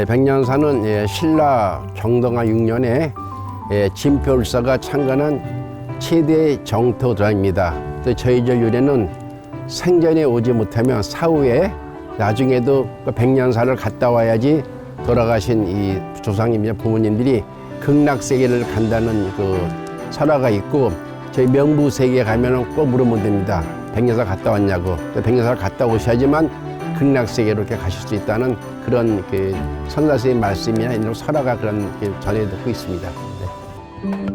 백년사는 신라 경동하 6년에 진표을사가 창건한 최대 정토조항입니다. 또 저희 절 유래는 생전에 오지 못하면 사후에 나중에도 백년사를 갔다 와야지 돌아가신 이 조상님이나 부모님들이 극락세계를 간다는 그 설화가 있고 저희 명부세계에 가면은 꼭 물어보면 됩니다. 백년사 갔다 왔냐고. 백년사를 갔다 오셔야지만 극락세계로 이렇게 가실 수 있다는 그런 그 선사스의 말씀이나 이런 설화가 그런 전해 듣고 있습니다. 네.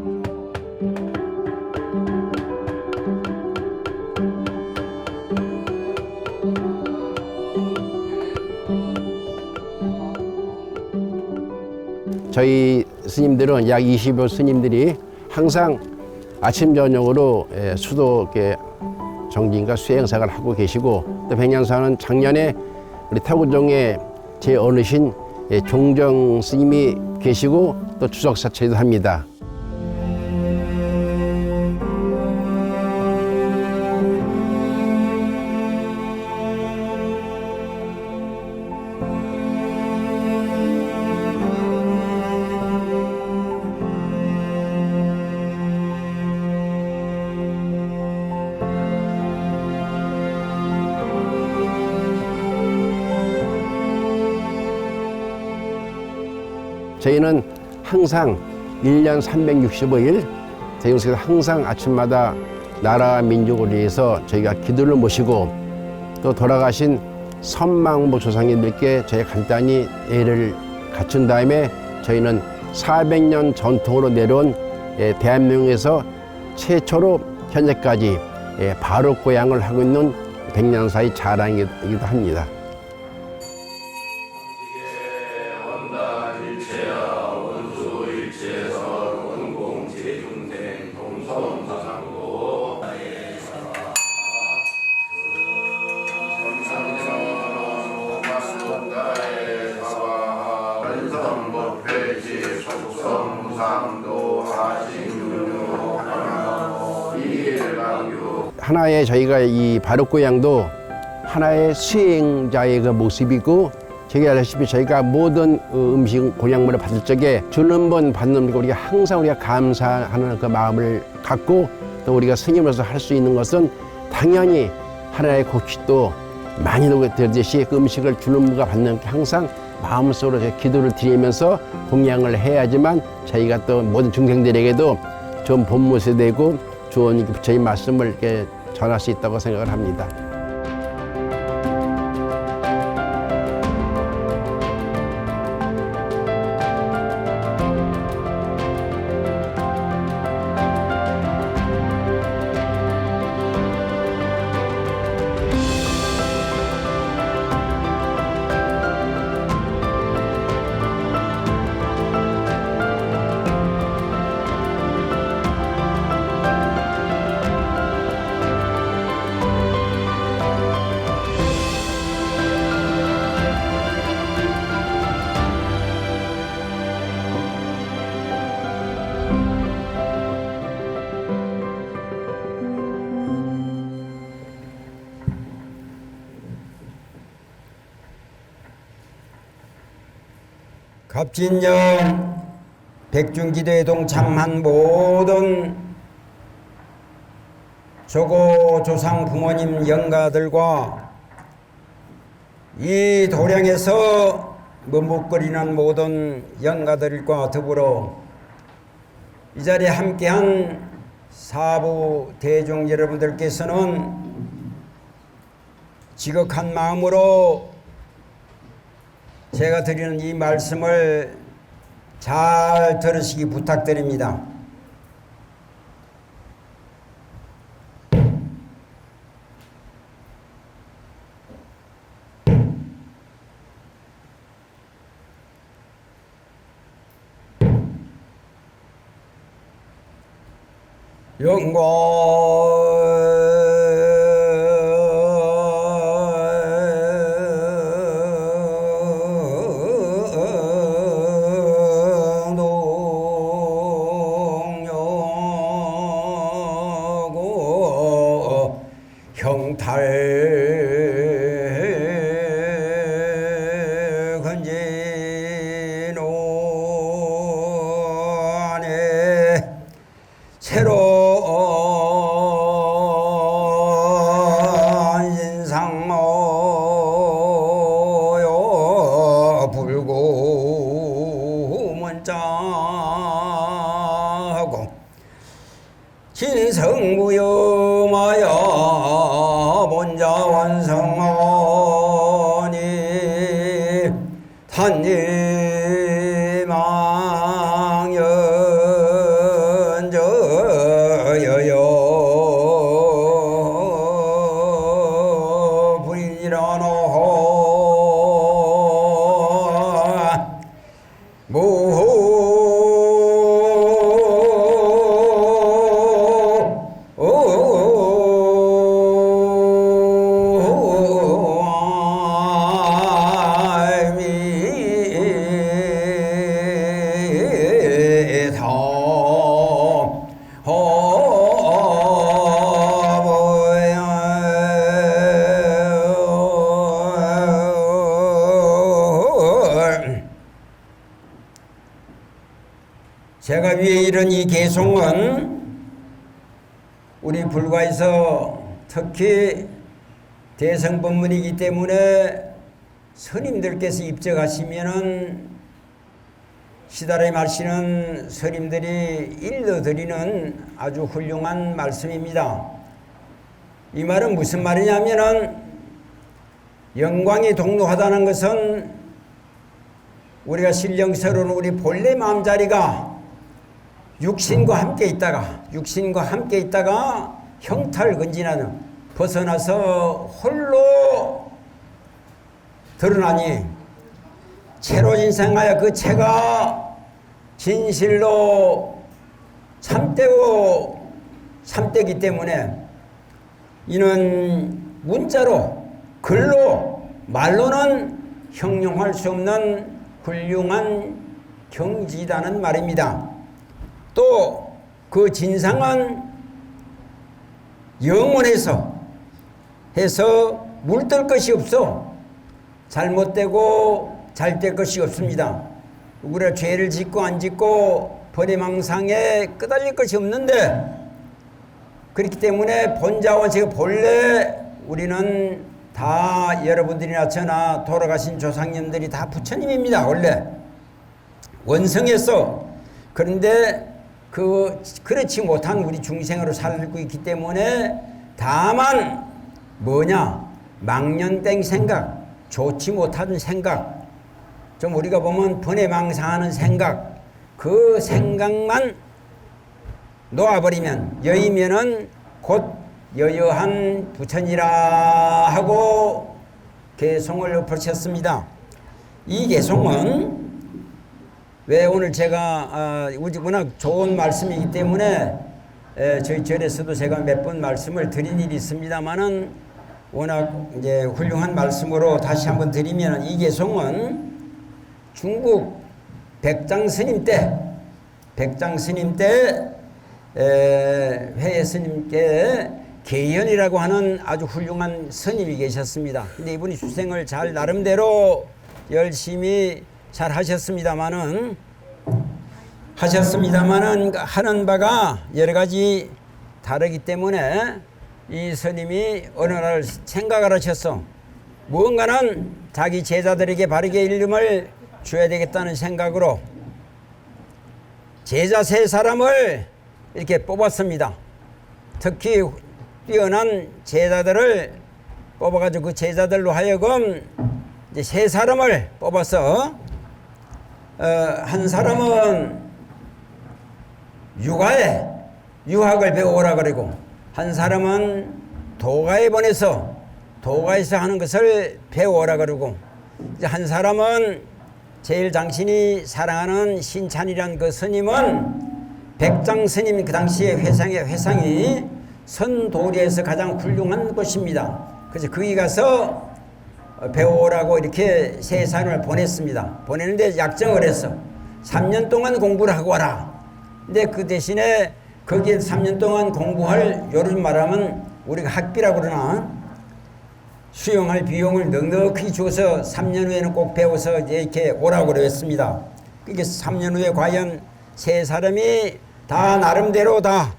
저희 스님들은 약 20여 스님들이 항상 아침 저녁으로 수도 정진과 수행사를 하고 계시고 또 백년사는 작년에 우리 태국종의 제 어르신 종정 스님이 계시고 또 주석사체도 합니다. 저희는 항상 1년 365일 대웅사에서 항상 아침마다 나라와 민족을 위해서 저희가 기도를 모시고 또 돌아가신 선망부 조상님들께 저희 간단히 예를 갖춘 다음에 저희는 400년 전통으로 내려온 대한민국에서 최초로 현재까지 바로고향을 하고 있는 백년사의 자랑이기도 합니다. 하나의 저희가 이 바로고향도 하나의 수행자의 그 모습이고 저희가 알다시피 저희가 모든 음식 공양물을 받을 적에 주는 번 받는 거 우리가 항상 우리가 감사하는 그 마음을 갖고 또 우리가 스님으로서 할 수 있는 것은 당연히 하나의 곡식도 많이 들듯이 그 음식을 주는 분과 받는 게 항상 마음속으로 기도를 드리면서 공양을 해야지만 저희가 또 모든 중생들에게도 좋은 본못이 되고 좋은 부처의 말씀을 이렇게 전할 수 있다고 생각을 합니다. 갑진영 백중기도에 동참한 모든 조고 조상 부모님 영가들과 이 도량에서 머뭇거리는 모든 영가들과 더불어 이 자리에 함께한 사부 대중 여러분들께서는 지극한 마음으로 제가 드리는 이 말씀을 잘 들으시기 부탁드립니다. 형탈 건지 성무여마야 본자원성하니 탄일망연저여여 불이라노 제가 위에 이른 이 개송은 우리 불가에서 특히 대성법문이기 때문에 스님들께서 입적하시면은 시달에 마시는 스님들이 일러드리는 아주 훌륭한 말씀입니다. 이 말은 무슨 말이냐면은 영광이 동로하다는 것은 우리가 신령스러운 우리 본래 마음자리가 육신과 함께 있다가 형탈 근진하는 벗어나서 홀로 드러나니 채로 진생하여 그 채가 진실로 참되기 때문에 이는 문자로 글로 말로는 형용할 수 없는 훌륭한 경지다는 말입니다. 또 그 진상은 영원해서 물들 것이 없어 잘못되고 잘될 것이 없습니다. 우리가 죄를 짓고 안 짓고 번외망상에 끄달릴 것이 없는데 그렇기 때문에 본자원칙 본래 우리는 다 여러분들이나 저나 돌아가신 조상님들이 다 부처님입니다. 원래 원성에서 그런데 그렇지 못한 우리 중생으로 살고 있기 때문에 다만 뭐냐 망년땡 생각 좋지 못한 생각 좀 우리가 보면 번외망상하는 생각 그 생각만 놓아버리면 여의면은 곧 여여한 부처니라 하고 개송을 엎으셨습니다. 이 개송은 왜 오늘 제가 워낙 좋은 말씀이기 때문에 저희 절에서도 제가 몇 번 말씀을 드린 일이 있습니다만은 워낙 이제 훌륭한 말씀으로 다시 한번 드리면 이 개송은 중국 백장 스님 때 회의 스님께 계연이라고 하는 아주 훌륭한 스님이 계셨습니다. 근데 이분이 수생을 잘 나름대로 열심히 잘 하셨습니다마는 하는 바가 여러 가지 다르기 때문에 이 스님이 어느 날 생각을 하셨어. 무언가는 자기 제자들에게 바르게 일름을 줘야 되겠다는 생각으로 제자 3사람을 이렇게 뽑았습니다. 특히 뛰어난 제자들을 뽑아가지고 그 제자들로 하여금 이제 3사람을 뽑아서 한 사람은 유학을 배우라 그러고 한 사람은 도가에 보내서 도가에서 하는 것을 배우라 그러고 이제 한 사람은 제일 당신이 사랑하는 신찬이란 그 스님은 백장 스님 그 당시에 회상이 선도리에서 가장 훌륭한 곳입니다. 그래서 거기 가서 배우라고 이렇게 3사람을 보냈습니다. 보내는데 약정을 했어. 3년 동안 공부를 하고 와라. 근데 그 대신에 거기에 3년 동안 공부할 요즘 말하면 우리가 학비라고 그러나 수용할 비용을 넉넉히 줘서 3년 후에는 꼭 배워서 이렇게 오라고 그랬습니다. 그게 3년 후에 과연 3사람이 다 나름대로 다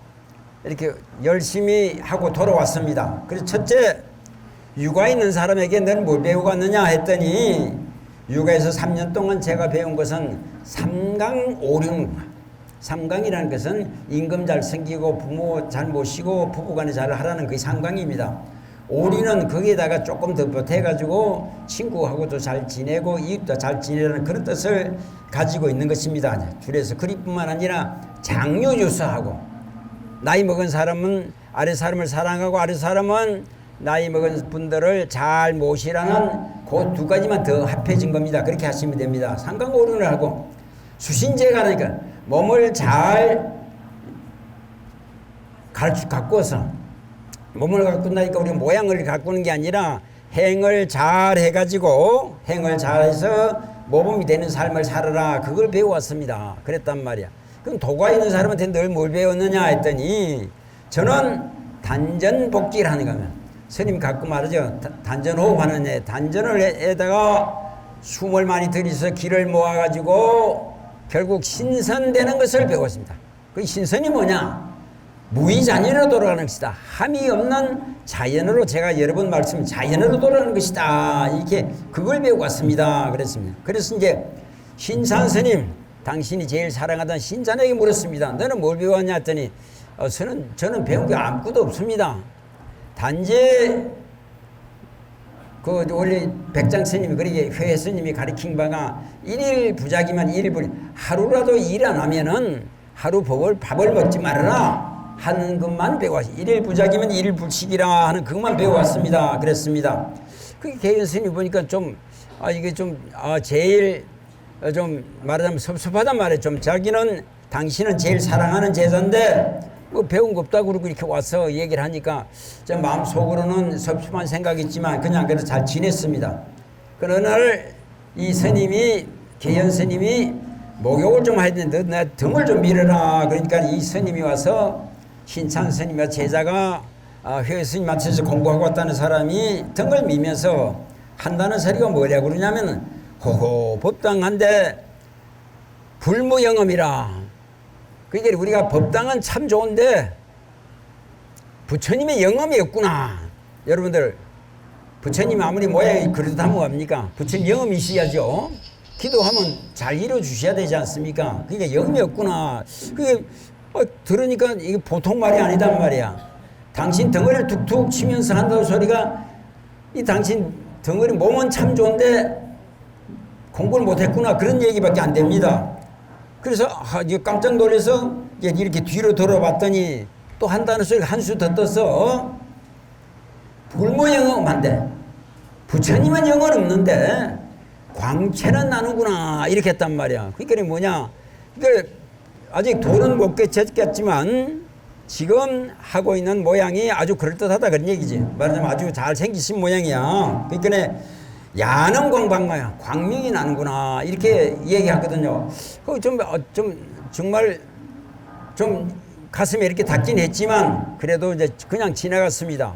이렇게 열심히 하고 돌아왔습니다. 그래서 첫째 육아 있는 사람에게 너는 뭘 배우고 왔느냐 했더니 육아에서 3년 동안 제가 배운 것은 삼강오륜 삼강이라는 것은 임금 잘 생기고 부모 잘 모시고 부부간에 잘 하라는 그게 삼강입니다. 오리는 거기에다가 조금 더 보태가지고 친구하고도 잘 지내고 이웃도 잘 지내라는 그런 뜻을 가지고 있는 것입니다. 줄에서 그리뿐만 아니라 장유유서하고 나이 먹은 사람은 아래 사람을 사랑하고 아래 사람은 나이 먹은 분들을 잘 모시라는 그 두 가지만 더 합해진 겁니다. 그렇게 하시면 됩니다. 삼강오륜을 하고 수신제가 하니까 몸을 잘 가꾸어서 몸을 가꾼다니까 우리 모양을 가꾸는 게 아니라 행을 잘 해가지고 행을 잘해서 모범이 되는 삶을 살아라. 그걸 배워왔습니다. 그랬단 말이야. 그럼 도가 있는 사람한테 늘 뭘 배웠느냐 했더니 저는 단전복지를 하는 거면 스님 가끔 말하죠. 단전호흡 하는 애 단전을 에다가 숨을 많이 들이서 기를 모아가지고 결국 신선되는 것을 배웠습니다. 그 신선이 뭐냐? 무의자연으로 돌아가는 것이다. 함이 없는 자연으로 제가 여러 번 말씀 자연으로 돌아가는 것이다. 이렇게 그걸 배우고 왔습니다. 그랬습니다. 그래서 이제 신산 스님 당신이 제일 사랑하던 신산에게 물었습니다. 너는 뭘 배웠냐 했더니 저는 배운 게 아무것도 없습니다. 단지 그 원래 백장 스님이 그렇게 회회 스님이 가르친 바가 일일 부작이면 일일 하루라도 일 안 하면은 하루 밥을 먹지 말아라 하는 것만 배워왔어요. 일일 부작이면 일일 불식이라 하는 그것만 배워왔습니다. 그랬습니다. 그 개연 스님이 보니까 좀 이게 좀 제일 좀 말하자면 섭섭하단 말이에요. 좀 자기는 당신은 제일 사랑하는 제자인데 뭐 배운 거 없다고 그러고 이렇게 와서 얘기를 하니까 제 마음속으로는 섭섭한 생각이 있지만 그냥 그래서 잘 지냈습니다. 그러나 날 이 스님이 개연 스님이 목욕을 좀 해야 되는데 내 등을 좀 밀어라. 그러니까 이 스님이 와서 신찬 스님과 제자가 회의 스님한테서 공부하고 왔다는 사람이 등을 미면서 한다는 소리가 뭐냐고 그러냐면 호호 법당한데 불무영업이라. 그러니까 우리가 법당은 참 좋은데 부처님의 영험이 없구나. 여러분들 부처님이 아무리 모양이 그렇다면 뭐합니까? 부처님 영험이 있어야죠. 기도하면 잘 이루어주셔야 되지 않습니까? 그러니까 영험이 없구나. 그게 들으니까 이게 보통 말이 아니단 말이야. 당신 덩어리를 툭툭 치면서 한다는 소리가 이 당신 덩어리 몸은 참 좋은데 공부를 못했구나. 그런 얘기밖에 안 됩니다. 그래서 깜짝 놀라서 이렇게 뒤로 돌아봤더니 또 한다는 소리가 한 수 더 떠서 불모영험한데 부처님은 영은 없는데 광채는 나누구나 이렇게 했단 말이야. 그러니까 뭐냐? 그러니까 아직 돈은 못 깨쳤겠지만 지금 하고 있는 모양이 아주 그럴듯하다 그런 얘기지. 말하자면 아주 잘 생기신 모양이야. 그러니까 야는 광방마야. 광명이 나는구나. 이렇게 얘기하거든요. 좀 정말 좀 가슴에 이렇게 닿긴 했지만 그래도 이제 그냥 지나갔습니다.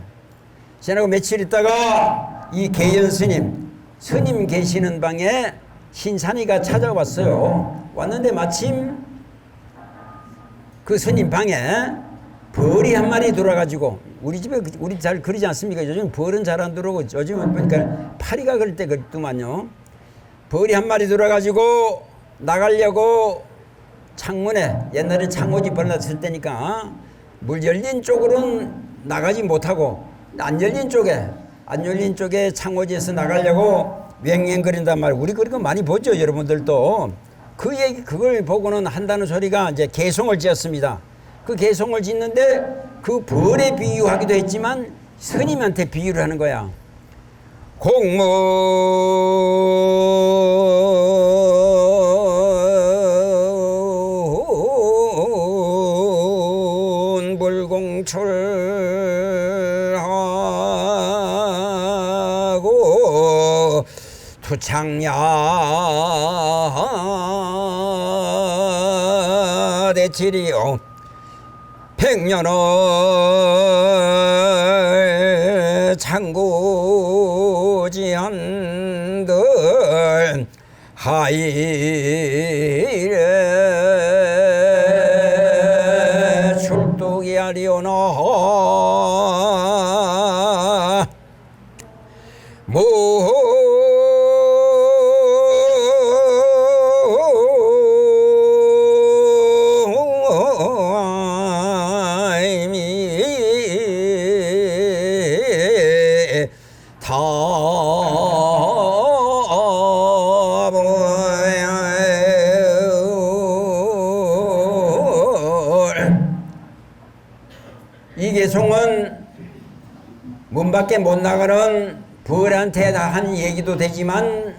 지나고 며칠 있다가 이 개연 스님 계시는 방에 신산이가 찾아왔어요. 왔는데 마침 그 스님 방에 벌이 한 마리 들어와가지고 우리 집에 우리 잘 그러지 않습니까? 요즘 벌은 잘 안 들어오고 요즘은 보니까 파리가 그럴 때 그렇더만요. 벌이 한 마리 들어와가지고 나가려고 창문에 옛날에 창호지 벌났을 때니까 물 열린 쪽으로는 나가지 못하고 안 열린 쪽에 창호지에서 나가려고 왱왱거린단 말이에요. 우리 그런 거 많이 보죠, 여러분들도. 그걸 보고는 한다는 소리가 이제 개송을 지었습니다. 그 개송을 짓는데 그 벌에 비유하기도 했지만 스님한테 비유를 하는 거야. 공문 불공철하고 투창야 대치리요 백년을 창고지한들 하이래 출두기 하리오나 이 개송은 문 밖에 못 나가는 부활한테 다 한 얘기도 되지만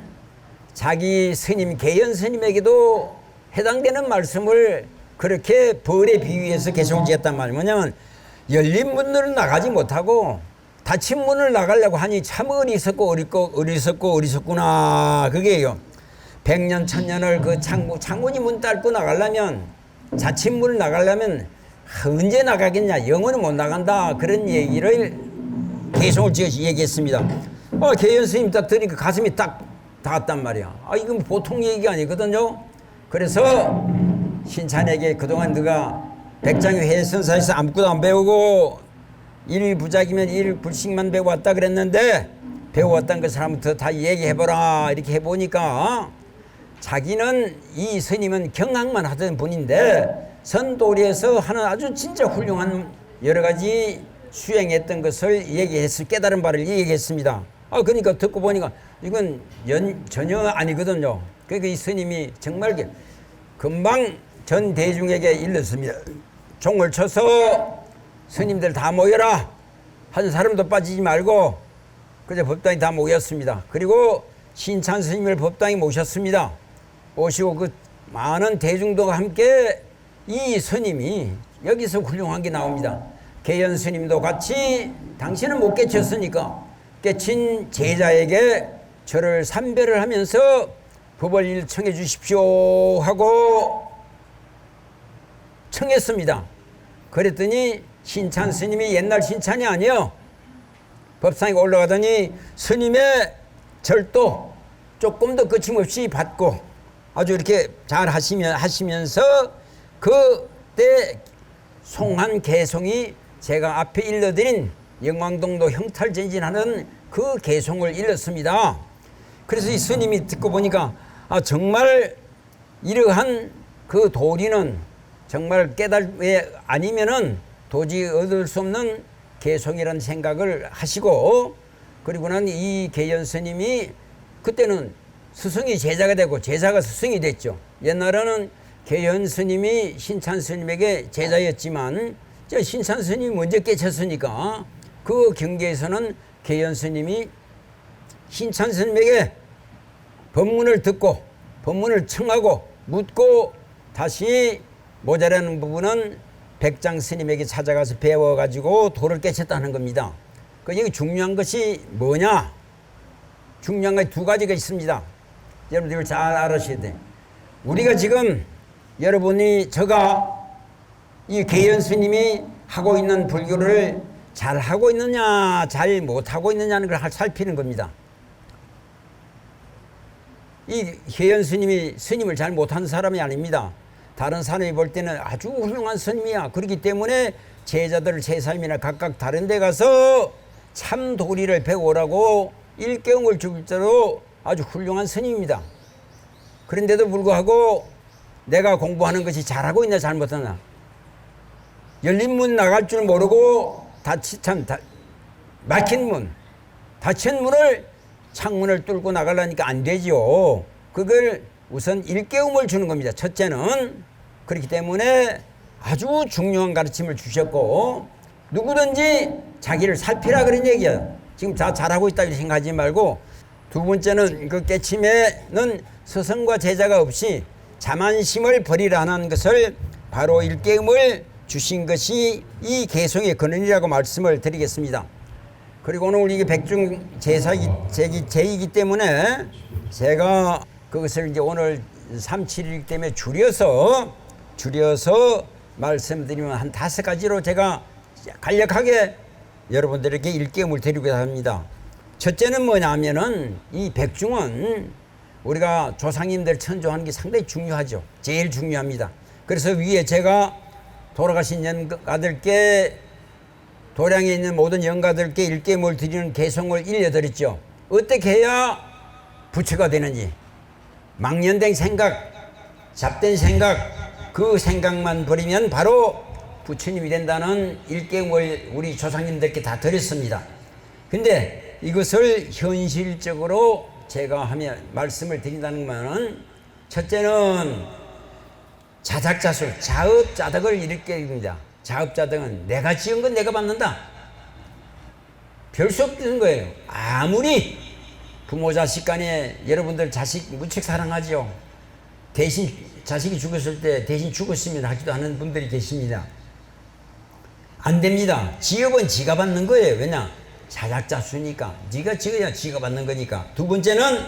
자기 스님 계연 스님에게도 해당되는 말씀을 그렇게 벌에 비유해서 개송지었단 말이에요. 뭐냐면 열린 문으로 나가지 못하고 닫힌 문을 나가려고 하니 참 어리석구나 그게요. 100년 1000년을 그 창문이 문 닫고 나가려면 닫힌 문을 나가려면 언제 나가겠냐, 영원히 못 나간다, 그런 얘기를 개송을 지어서 얘기했습니다. 계연 스님 딱 들으니까 가슴이 딱 닿았단 말이야. 이건 보통 얘기가 아니거든요. 그래서 신찬에게 그동안 네가 백장의 해선사에서 아무것도 안 배우고 일부작이면 일불식만 배워왔다 그랬는데 배워왔다는 것을 한번 다 얘기해보라 이렇게 해보니까 자기는 이 스님은 경학만 하던 분인데 선도리에서 하는 아주 진짜 훌륭한 여러 가지 수행했던 것을 얘기해서 깨달은 바를 얘기했습니다. 그러니까 듣고 보니까 이건 전혀 아니거든요. 그러니까 이 스님이 정말 금방 전 대중에게 일렀습니다. 종을 쳐서 스님들 다 모여라. 한 사람도 빠지지 말고. 그래서 법당에 다 모였습니다. 그리고 신찬 스님을 법당에 모셨습니다. 모시고 그 많은 대중들과 함께 이 스님이 여기서 훌륭한 게 나옵니다. 계연 스님도 같이 당신은 못 깨쳤으니까 깨친 제자에게 저를 삼배를 하면서 법을 청해 주십시오 하고 청했습니다. 그랬더니 신찬 스님이 옛날 신찬이 아니요. 법상에 올라가더니 스님의 절도 조금 더 거침없이 받고 아주 이렇게 잘 하시면서 그때 송한 개송이 제가 앞에 일러드린 영광동도 형탈전진하는 그 개송을 일렀습니다. 그래서 이 스님이 듣고 보니까 정말 이러한 그 도리는 정말 깨달음이 아니면은 도저히 얻을 수 없는 개송이라는 생각을 하시고, 그리고는 이 계연 스님이 그때는 스승이 제자가 되고 제자가 스승이 됐죠. 옛날에는 계연 스님이 신찬 스님에게 제자였지만 신찬 스님이 먼저 깨쳤으니까 그 경계에서는 계연 스님이 신찬 스님에게 법문을 듣고 법문을 청하고 묻고 다시 모자라는 부분은 백장 스님에게 찾아가서 배워가지고 도를 깨쳤다는 겁니다. 여기 중요한 것이 뭐냐? 중요한 것이 두 가지가 있습니다. 여러분들 잘 알아셔야 돼. 우리가 지금 여러분이 제가 이 계연 스님이 하고 있는 불교를 잘 하고 있느냐 잘 못하고 있느냐는 걸 살피는 겁니다. 이 계연 스님이 스님을 잘 못하는 사람이 아닙니다. 다른 사람이 볼 때는 아주 훌륭한 스님이야. 그렇기 때문에 제자들을 제3이나 각각 다른 데 가서 참 도리를 배우라고 일깨움을 줄 정도로 아주 훌륭한 스님입니다. 그런데도 불구하고 내가 공부하는 것이 잘하고 있나 잘못하나, 열린 문 나갈 줄 모르고 막힌 문, 닫힌 문을 창문을 뚫고 나가려니까 안 되지요. 그걸 우선 일깨움을 주는 겁니다. 첫째는. 그렇기 때문에 아주 중요한 가르침을 주셨고, 누구든지 자기를 살피라 그런 얘기예요. 지금 다 잘하고 있다 이렇게 생각하지 말고, 두 번째는 그 깨침에는 스승과 제자가 없이 자만심을 버리라는 것을 바로 일깨움을 주신 것이 이 개송의 근원이라고 말씀을 드리겠습니다. 그리고 오늘 이게 백중 제이기 때문에 제가 그것을 이제 오늘 371 때문에 줄여서 말씀드리면 한 5가지로 제가 간략하게 여러분들에게 일깨움을 드리고자 합니다. 첫째는 뭐냐면은 이 백중은 우리가 조상님들 천조하는 게 상당히 중요하죠. 제일 중요합니다. 그래서 위에 제가 돌아가신 영가들께, 도량에 있는 모든 영가들께 일깨움을 드리는 개송을 일려드렸죠. 어떻게 해야 부처가 되는지, 망년된 생각, 잡된 생각, 그 생각만 버리면 바로 부처님이 된다는 일깨움을 우리 조상님들께 다 드렸습니다. 근데 이것을 현실적으로 제가 말씀을 드린다는 것은, 첫째는 자작자술, 자업자득을 일깨웁니다. 자업자 등은 내가 지은 건 내가 받는다. 별 수 없는 거예요. 아무리 부모 자식 간에 여러분들 자식 무척 사랑하지요. 대신 자식이 죽었을 때 대신 죽었으면 하지도 않은 분들이 계십니다. 안 됩니다. 지업은 지가 받는 거예요. 왜냐? 자작자수니까. 네가 지어야 지가 받는 거니까. 두 번째는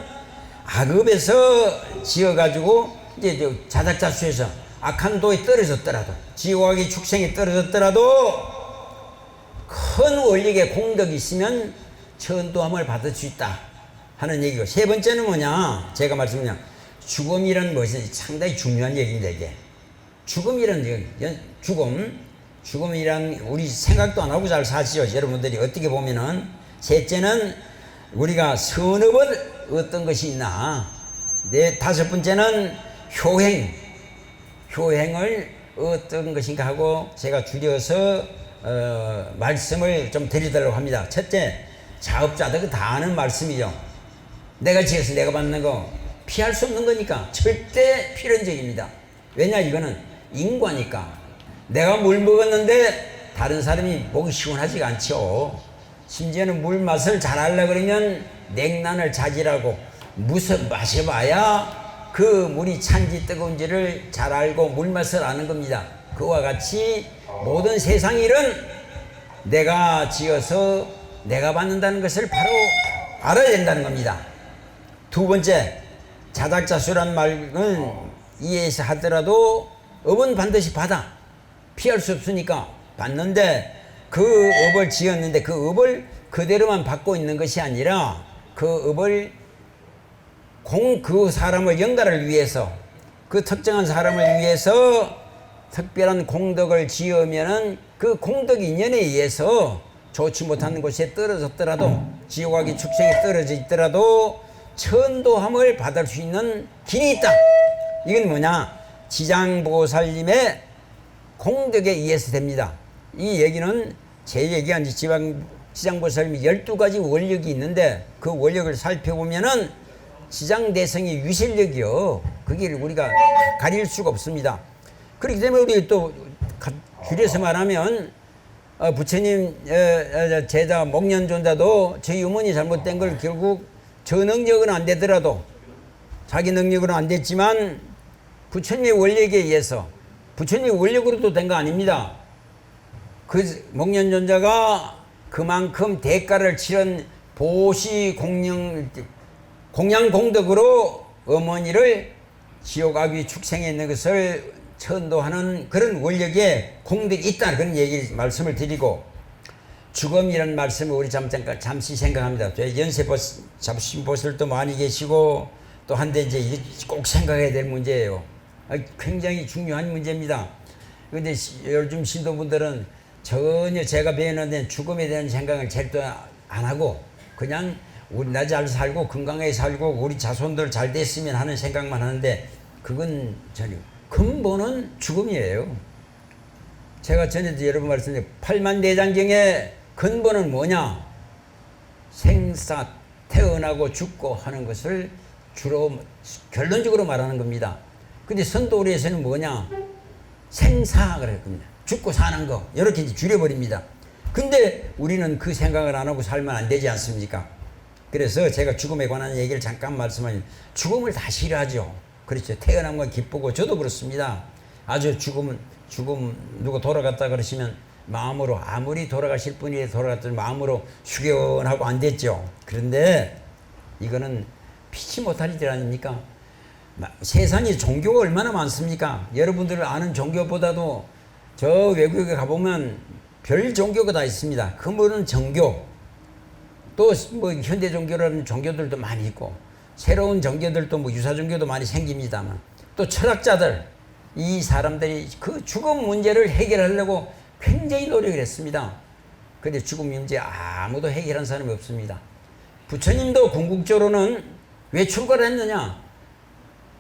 악업에서 지어가지고 이제 자작자수에서 악한 도에 떨어졌더라도 지옥의 축생에 떨어졌더라도 큰 원력의 공덕이 있으면 천도함을 받을 수 있다 하는 얘기고, 세 번째는 뭐냐? 제가 말씀드린 죽음이라는 것이 상당히 중요한 얘기인데, 이게 죽음이란 우리 생각도 안 하고 잘 사시죠. 여러분들이 어떻게 보면은. 셋째는 우리가 선업을 어떤 것이 있나. 다섯 번째는 효행을 어떤 것인가 하고 제가 줄여서 말씀을 좀 드리도록 합니다. 첫째, 자업자득 다 아는 말씀이죠. 내가 지어서 내가 받는 거 피할 수 없는 거니까 절대 필연적입니다. 왜냐? 이거는 인과니까. 내가 물 먹었는데 다른 사람이 목이 시원하지가 않죠. 심지어는 물 맛을 잘 알려고 그러면 냉난을 자질하고 마셔봐야 그 물이 찬지 뜨거운지를 잘 알고 물 맛을 아는 겁니다. 그와 같이 모든 세상 일은 내가 지어서 내가 받는다는 것을 바로 알아야 된다는 겁니다. 두 번째, 자작자수란 말은 이해해서 하더라도 업은 반드시 받아. 피할 수 없으니까 받는데, 그 업을 지었는데 그 업을 그대로만 받고 있는 것이 아니라 그 업을 그 사람을 영가를 위해서, 그 특정한 사람을 위해서 특별한 공덕을 지으면은 그 공덕 인연에 의해서 좋지 못한 곳에 떨어졌더라도, 지옥의 축생에 떨어져 있더라도 천도함을 받을 수 있는 길이 있다. 이건 뭐냐? 지장보살님의 공덕에 의해서 됩니다. 이 얘기는 제 얘기가 아니지. 지장보살님이 12가지 원력이 있는데 그 원력을 살펴보면은 지장대성의 유실력이요. 그게 우리가 가릴 수가 없습니다. 그렇기 때문에 우리 또 줄여서 말하면 부처님 제자 목련존자도 저희 어머니 잘못된 걸 결국 저 능력은 안 되더라도, 자기 능력으로는 안 됐지만 부처님의 원력에 의해서, 부처님의 원력으로도 된 거 아닙니다. 그 목련존자가 그만큼 대가를 치른 보시 공양 공덕으로 어머니를 지옥 악귀 축생에 있는 것을 천도하는 그런 원력에 공덕이 있다, 그런 얘기 말씀을 드리고, 죽음이라는 말씀을 우리 잠시 생각합니다. 연세 잡신 보살도 많이 계시고 또 한데 이제 꼭 생각해야 될 문제예요. 굉장히 중요한 문제입니다. 그런데 요즘 신도분들은 전혀 제가 배우는 죽음에 대한 생각을 절대 안 하고 그냥 우리 나 잘 살고 건강하게 살고 우리 자손들 잘 됐으면 하는 생각만 하는데, 그건 전혀 근본은 죽음이에요. 제가 전에도 여러분 말씀드린 팔만대장경의 근본은 뭐냐? 생사, 태어나고 죽고 하는 것을 주로 결론적으로 말하는 겁니다. 근데 선도리에서는 뭐냐? 생사 그럴 겁니다. 죽고 사는 거, 이렇게 이제 줄여버립니다. 근데 우리는 그 생각을 안 하고 살면 안 되지 않습니까? 그래서 제가 죽음에 관한 얘기를 잠깐 말씀하면, 죽음을 다 싫어하죠. 그렇죠. 태어난 건 기쁘고, 저도 그렇습니다. 아주 죽음 누구 돌아갔다 그러시면 마음으로, 아무리 돌아가실 분이 돌아갔던 마음으로 휴견하고 안 됐죠. 그런데 이거는 피치 못할 일 아닙니까? 세상에 종교가 얼마나 많습니까? 여러분들 아는 종교보다도 저 외국에 가보면 별 종교가 다 있습니다. 그물은 정교, 또 뭐 현대 종교라는 종교들도 많이 있고, 새로운 종교들도 뭐 유사 종교도 많이 생깁니다만, 또 철학자들, 이 사람들이 그 죽음 문제를 해결하려고 굉장히 노력을 했습니다. 그런데 죽음 문제 아무도 해결한 사람이 없습니다. 부처님도 궁극적으로는 왜 출가했느냐?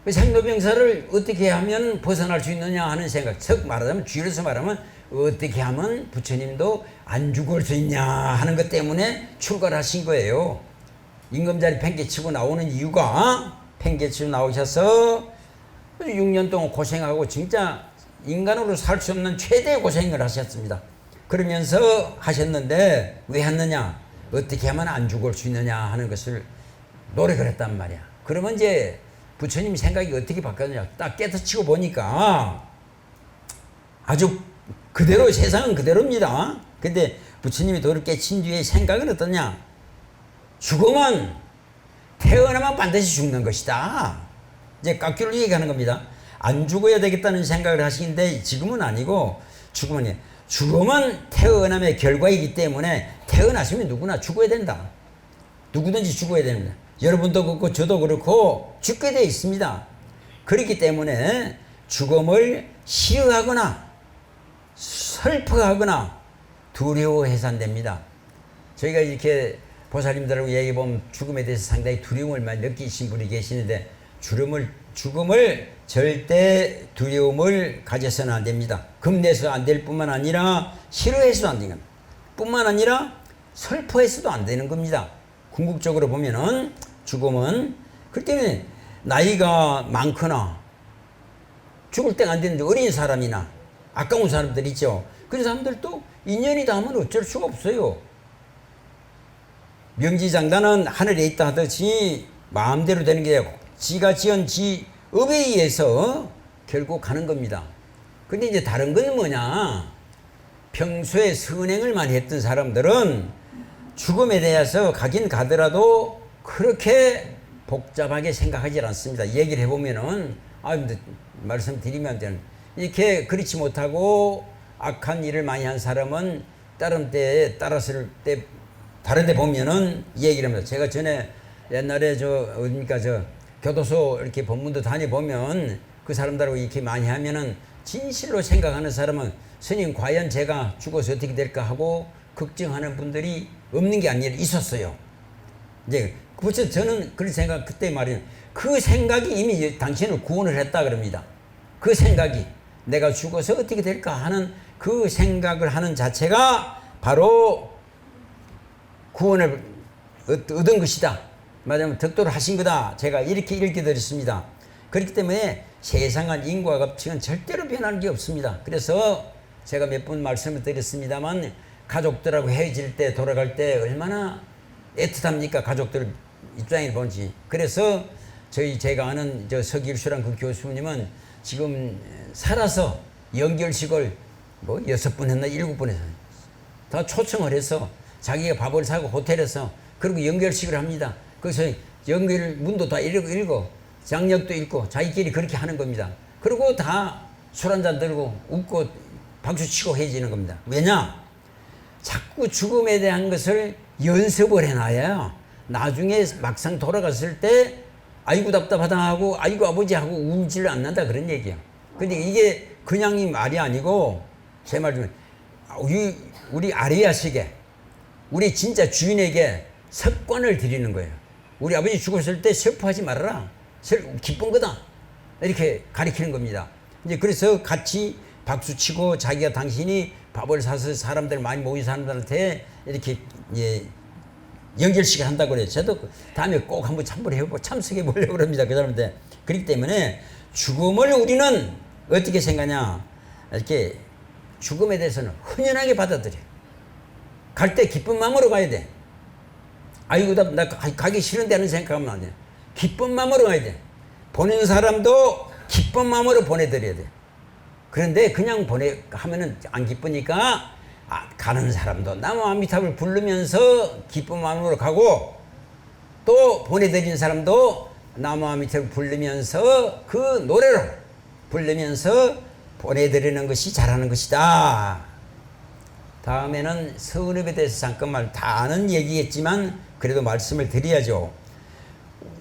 생로병사를 어떻게 하면 벗어날 수 있느냐 하는 생각, 즉 말하자면, 줄여서 말하면 어떻게 하면 부처님도 안 죽을 수 있냐 하는 것 때문에 출가를 하신 거예요. 임금자리 팽개치고 나오는 이유가, 팽개치고 나오셔서 6년 동안 고생하고 진짜 인간으로 살 수 없는 최대의 고생을 하셨습니다. 그러면서 하셨는데 왜 했느냐? 어떻게 하면 안 죽을 수 있느냐 하는 것을 노력을 했단 말이야. 그러면 이제 부처님 생각이 어떻게 바뀌었느냐? 딱 깨닫치고 보니까 아주 그대로 세상은 그대로입니다. 근데 부처님이 도를 깨친 뒤에 생각은 어떠냐? 죽음은 태어나면 반드시 죽는 것이다. 이제 깎기로 얘기하는 겁니다. 안 죽어야 되겠다는 생각을 하시는데 지금은 아니고 죽음은 태어남의 결과이기 때문에 태어나시면 누구나 죽어야 된다. 누구든지 죽어야 됩니다. 여러분도 그렇고 저도 그렇고 죽게 되어 있습니다. 그렇기 때문에 죽음을 싫어하거나 슬퍼하거나 두려워해서 안 됩니다. 저희가 이렇게 보살님들하고 얘기해보면 죽음에 대해서 상당히 두려움을 많이 느끼신 분이 계시는데 죽음을 절대 두려움을 가져서는 안 됩니다. 겁내서 안 될 뿐만 아니라 싫어해서도 안 되는 겁니다. 뿐만 아니라 슬퍼해서도 안 되는 겁니다. 궁극적으로 보면은 죽음은 그렇기 때문에 나이가 많거나 죽을 때가 안 되는데 어린 사람이나 아까운 사람들 있죠. 그런 사람들도 인연이 닿으면 어쩔 수가 없어요. 명지장단은 하늘에 있다 하듯이 마음대로 되는 게 아니고 지가 지은 지 업에 의해서 결국 가는 겁니다. 근데 이제 다른 건 뭐냐? 평소에 선행을 많이 했던 사람들은 죽음에 대해서 가긴 가더라도 그렇게 복잡하게 생각하지 않습니다. 얘기를 해보면은, 말씀드리면 되는, 이렇게 그렇지 못하고 악한 일을 많이 한 사람은 다른 때에 따랐을 때, 다른 데 보면은 얘기를 합니다. 제가 전에 옛날에 교도소 이렇게 법문도 다녀보면 그 사람들하고 이렇게 많이 하면은 진실로 생각하는 사람은 스님 과연 제가 죽어서 어떻게 될까 하고 걱정하는 분들이 없는 게 아니라 있었어요. 이제 그래서 저는 그런 생각 그때 말이에요. 그 생각이 이미 당신을 구원을 했다 그럽니다. 그 생각이 내가 죽어서 어떻게 될까 하는 그 생각을 하는 자체가 바로 구원을 얻은 것이다. 말하자면 덕도를 하신 거다. 제가 이렇게 읽어드렸습니다. 그렇기 때문에 세상은 인과 법칙은 절대로 변하는 게 없습니다. 그래서 제가 몇 번 말씀을 드렸습니다만 가족들하고 헤어질 때 돌아갈 때 얼마나 애틋합니까? 가족들 입장에 보지. 그래서 제가 아는 서길수란 그 교수님은 지금 살아서 연결식을 6번 했나 7번 했나 다 초청을 해서 자기가 밥을 사고 호텔에서 그리고 연결식을 합니다. 그래서 연결 문도 다 읽고 장력도 읽고 자기끼리 그렇게 하는 겁니다. 그리고 다 술 한잔 들고 웃고 박수치고 해지는 겁니다. 왜냐? 자꾸 죽음에 대한 것을 연습을 해놔야 나중에 막상 돌아갔을 때 아이고 답답하다 하고 아이고 아버지 하고 울지를 않는다 그런 얘기야. 근데 이게 그냥이 말이 아니고 제 말 중에 우리 아리아식에 우리 진짜 주인에게 습관을 드리는 거예요. 우리 아버지 죽었을 때 슬퍼하지 말아라. 기쁜 거다. 이렇게 가리키는 겁니다. 이제 그래서 같이 박수치고 자기가 당신이 밥을 사서 사람들 많이 모인 사람들한테 이렇게 연결식을 한다고 그래요. 저도 다음에 꼭 한번 참석해 보려고 합니다. 그 사람한테. 그렇기 때문에 죽음을 우리는 어떻게 생각하냐. 이렇게 죽음에 대해서는 흔연하게 받아들여. 갈 때 기쁜 마음으로 가야 돼. 아이고, 나 가기 싫은데 하는 생각하면 안 돼. 기쁜 마음으로 가야 돼. 보내는 사람도 기쁜 마음으로 보내드려야 돼. 그런데 그냥 하면은 안 기쁘니까 가는 사람도 나무 아미타불 부르면서 기쁜 마음으로 가고 또 보내드리는 사람도 나무 아미타불 부르면서 그 노래로 부르면서 보내드리는 것이 잘하는 것이다. 다음에는 서운업에 대해서 잠깐만 다 아는 얘기겠지만 그래도 말씀을 드려야죠.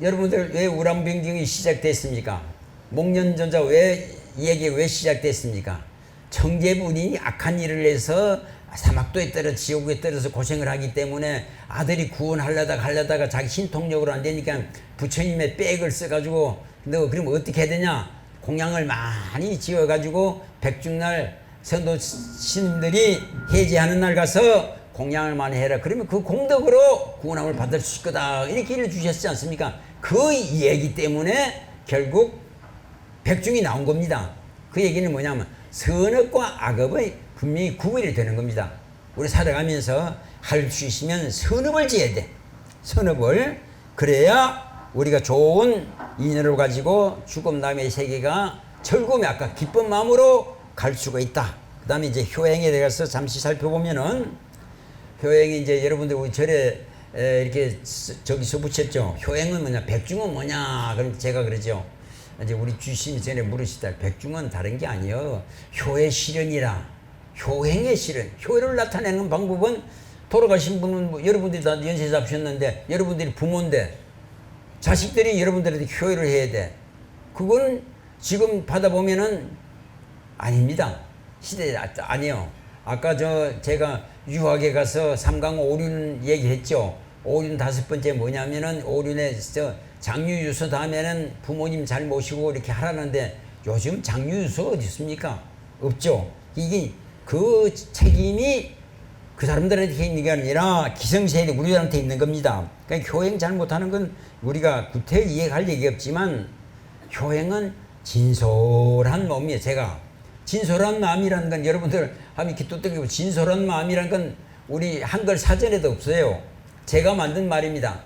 여러분들 왜 우람병경이 시작됐습니까? 목련전자 얘기가 왜 시작됐습니까? 청제부인이 악한 일을 해서 사막도에 떨어 지옥에 떨어서 고생을 하기 때문에 아들이 구원하려다가 자기 신통력으로 안 되니까 부처님의 백을 써가지고 너 그러면 어떻게 해야 되냐? 공양을 많이 지어가지고 백중날 선도 스님들이 해제하는 날 가서 공양을 많이 해라. 그러면 그 공덕으로 구원함을 받을 수 있을 거다. 이렇게 일을 주셨지 않습니까? 그 얘기 때문에 결국 백중이 나온 겁니다. 그 얘기는 뭐냐면 선업과 악업의 분명히 구별이 되는 겁니다. 우리 살아가면서 할 수 있으면 선업을 지어야 돼. 선업을. 그래야 우리가 좋은 인연을 가지고 죽음 다음의 세계가 즐거움이 아까 기쁜 마음으로 갈 수가 있다. 그 다음에 이제 효행에 대해서 잠시 살펴보면은, 효행이 이제 여러분들 우리 절에 이렇게 저기서 붙였죠. 효행은 뭐냐, 백중은 뭐냐. 그럼 제가 그러죠. 이제 우리 주심이 전에 물으시다. 백중은 다른 게 아니요. 효의 실현이라. 효행의 실현. 효를 나타내는 방법은 돌아가신 분은 뭐 여러분들이 다 연세 잡으셨는데 여러분들이 부모인데 자식들이 여러분들한테 효를 해야 돼. 그건 지금 받아보면은 아닙니다. 시대 아니요. 아까 제가 유학에 가서 삼강 오륜 얘기했죠. 오륜 5번째 뭐냐면은 오륜에 장유유서 다음에는 부모님 잘 모시고 이렇게 하라는데 요즘 장유유서 어디 있습니까? 없죠. 이게 그 책임이 그 사람들한테 있는 게 아니라 기성세대 우리들한테 있는 겁니다. 그러니까 효행 잘못하는 건 우리가 구태 이해할 얘기 없지만 효행은 진솔한 마음이에요. 제가 진솔한 마음이라는 건 여러분들 하면 이렇게 뚜렷하게 진솔한 마음이라는 건 우리 한글 사전에도 없어요. 제가 만든 말입니다.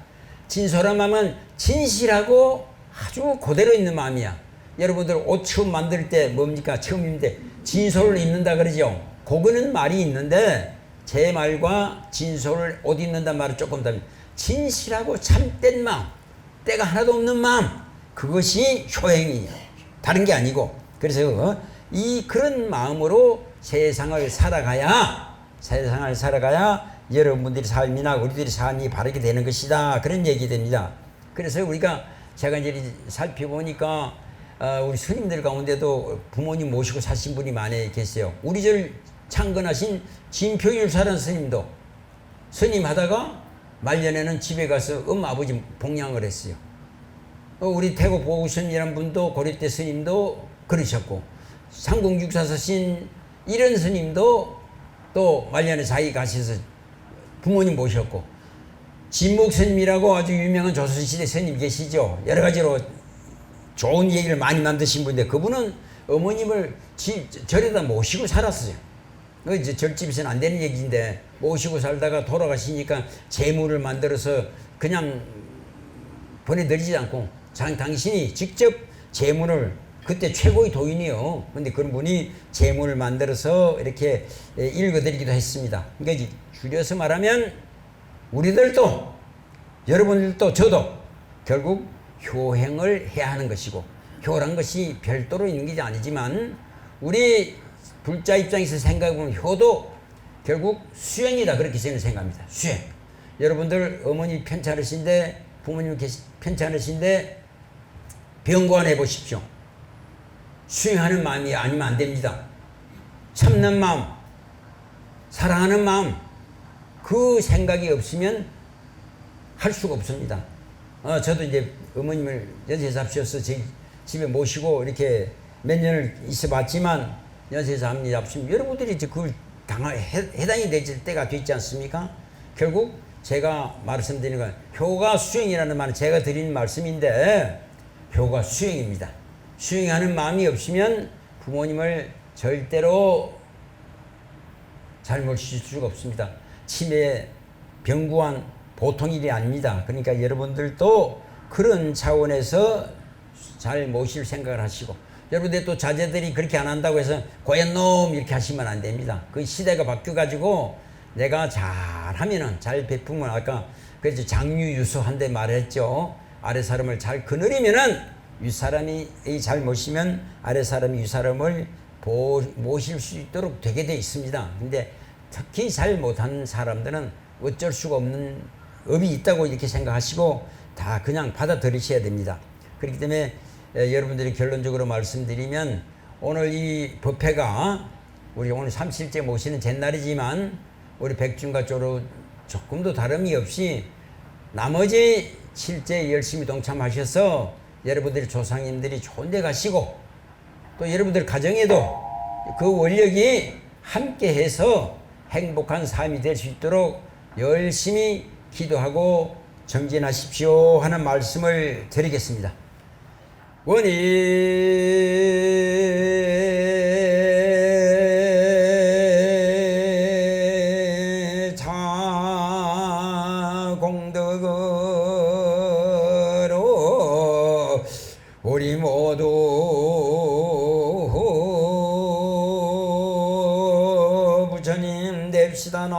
진솔한 마음은 진실하고 아주 그대로 있는 마음이야. 여러분들 옷 처음 만들 때 뭡니까? 처음인데 진솔을 입는다 그러죠. 그거는 말이 있는데 제 말과 진솔을 옷 입는다는 말은 조금 다릅니다. 진실하고 참된 마음, 때가 하나도 없는 마음, 그것이 효행이에요. 다른 게 아니고. 그래서 그런 마음으로 세상을 살아가야 여러분들이 삶이나 우리들이 삶이 바르게 되는 것이다. 그런 얘기 됩니다. 그래서 제가 이제 살펴보니까 우리 스님들 가운데도 부모님 모시고 사신 분이 많이 계세요. 우리 절 창건하신 진표율사라는 스님도 스님 하다가 말년에는 집에 가서 아버지 봉양을 했어요. 우리 태국 보우스님이라는 분도 고려대 스님도 그러셨고, 상공육사서신 이런 스님도 또 말년에 자기 가셔서 부모님 모셨고, 진목 스님이라고 아주 유명한 조선시대 스님 계시죠. 여러 가지로 좋은 얘기를 많이 만드신 분인데 그분은 어머님을 절에다 모시고 살았어요. 이제 절집에서는 안 되는 얘기인데 모시고 살다가 돌아가시니까 재물을 만들어서 그냥 보내드리지 않고 당신이 직접 재물을, 그때 최고의 도인이요. 근데 그런 분이 재물을 만들어서 이렇게 읽어드리기도 했습니다. 그러니까 이제 줄여서 말하면 우리들도, 여러분들도, 저도 결국 효행을 해야 하는 것이고, 효란 것이 별도로 있는 게 아니지만 우리 불자 입장에서 생각해보면 효도 결국 수행이다, 그렇게 저는 생각합니다. 수행. 여러분들 어머니 편찮으신데, 부모님 편찮으신데 병고안 해보십시오. 수행하는 마음이 아니면 안 됩니다. 참는 마음, 사랑하는 마음, 그 생각이 없으면 할 수가 없습니다. 저도 이제 어머님을 연세 잡수셔서 제 집에 모시고 이렇게 몇 년을 있어 봤지만, 연세 잡수시면 여러분들이 이제 그걸 해당이 되질 때가 되지 않습니까? 결국 제가 말씀드리는 건 효가 수행이라는 말은 제가 드리는 말씀인데 효가 수행입니다. 수행하는 마음이 없으면 부모님을 절대로 잘 모실 수가 없습니다. 치매, 병구한 보통 일이 아닙니다. 그러니까 여러분들도 그런 차원에서 잘 모실 생각을 하시고, 여러분들 또 자제들이 그렇게 안 한다고 해서 고얀 놈 이렇게 하시면 안 됩니다. 그 시대가 바뀌어가지고 내가 잘하면은, 잘 베푸면, 아까 그래서 장유유서 한데 말했죠. 아래 사람을 잘 거느리면은 윗사람이 잘 모시면 아래 사람이 윗사람을 모실 수 있도록 되게 돼 있습니다. 근데 특히 잘 못하는 사람들은 어쩔 수가 없는 업이 있다고 이렇게 생각하시고 다 그냥 받아들이셔야 됩니다. 그렇기 때문에 여러분들이 결론적으로 말씀드리면, 오늘 이 법회가 우리 오늘 37째 모시는 제날이지만 우리 백중과 쪽으로 조금도 다름이 없이 나머지 7째 열심히 동참하셔서 여러분들이 조상님들이 좋은 데 가시고, 또 여러분들 가정에도 그 원력이 함께해서 행복한 삶이 될 수 있도록 열심히 기도하고 정진하십시오 하는 말씀을 드리겠습니다. 원인 자 공덕으로 우리 모두 부처님 됩시다 나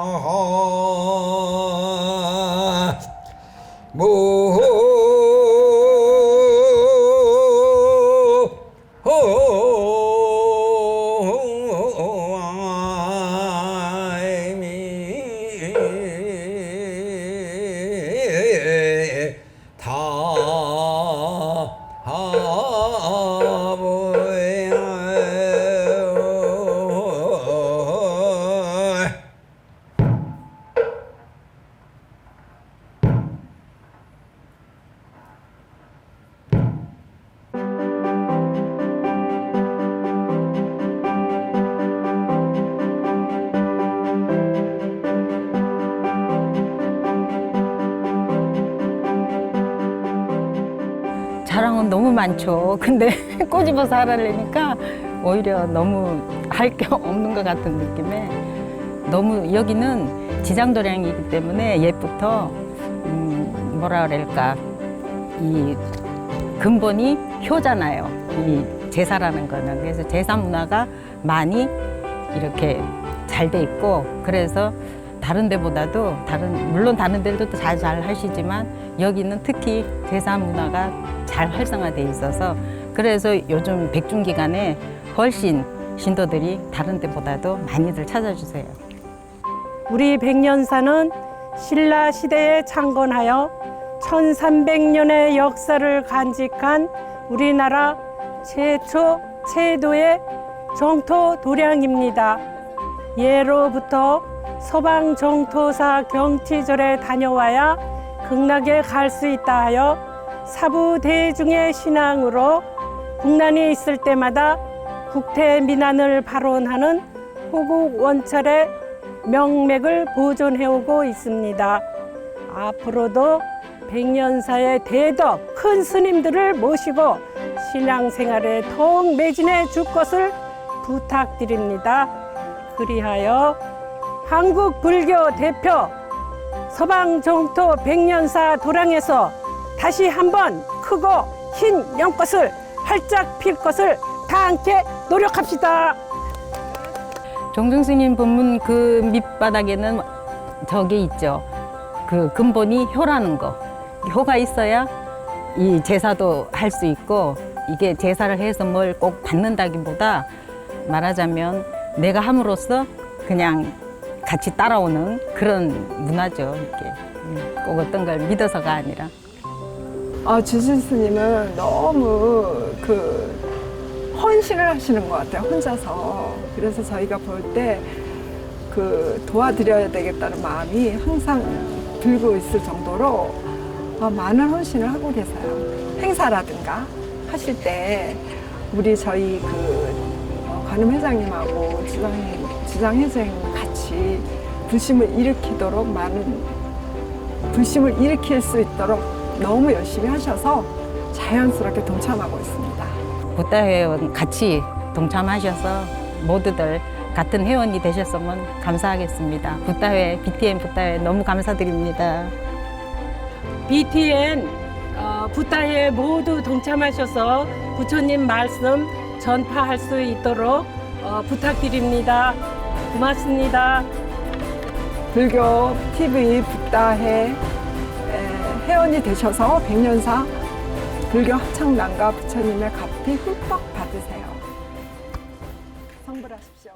자랑은 너무 많죠. 근데 꼬집어서 하려니까 오히려 너무 할 게 없는 것 같은 느낌에 너무 여기는 지장도량이기 때문에 옛부터 뭐라 그럴까 이 근본이 효잖아요. 이 제사라는 거는. 그래서 제사 문화가 많이 이렇게 잘 돼 있고 그래서 다른 데보다도 물론 다른 데도 잘 하시지만 여기는 특히 제사 문화가 잘 활성화돼 있어서 그래서 요즘 백중기간에 훨씬 신도들이 다른 데보다도 많이들 찾아주세요. 우리 백년사는 신라 시대에 창건하여 1300년의 역사를 간직한 우리나라 최초 최도의 정토 도량입니다. 예로부터 서방 정토사 경치절에 다녀와야 극락에 갈 수 있다 하여 사부 대중의 신앙으로 국난이 있을 때마다 국태민안을 발언하는 호국 원찰의 명맥을 보존해오고 있습니다. 앞으로도 백년사의 대덕 큰 스님들을 모시고 신앙생활에 더욱 매진해 줄 것을 부탁드립니다. 그리하여 한국 불교 대표 서방정토 백년사 도량에서 다시 한번 크고 흰 연꽃을 활짝 필 것을 다 함께 노력합시다. 종중스님 법문 그 밑바닥에는 저게 있죠. 그 근본이 효라는 거. 효가 있어야 이 제사도 할 수 있고 이게 제사를 해서 뭘 꼭 받는다기보다 말하자면 내가 함으로써 그냥 같이 따라오는 그런 문화죠. 이렇게 꼭 어떤 걸 믿어서가 아니라. 주실 스님은 너무 헌신을 하시는 것 같아요, 혼자서. 그래서 저희가 볼 때 도와드려야 되겠다는 마음이 항상 들고 있을 정도로 많은 헌신을 하고 계세요. 행사라든가 하실 때 저희 관음 회장님하고 지장 회장님 같이 불심을 일으키도록 불심을 일으킬 수 있도록 너무 열심히 하셔서 자연스럽게 동참하고 있습니다. 붓다 회원 같이 동참하셔서 모두들 같은 회원이 되셨으면 감사하겠습니다. 붓다회, BTN 붓다회 너무 감사드립니다. BTN 붓다에 모두 동참하셔서 부처님 말씀 전파할 수 있도록 부탁드립니다. 고맙습니다. 불교 TV 붓다회 회원이 되셔서 백년사 불교 합창단과 부처님의 값이 흠뻑 받으세요. 성불하십시오.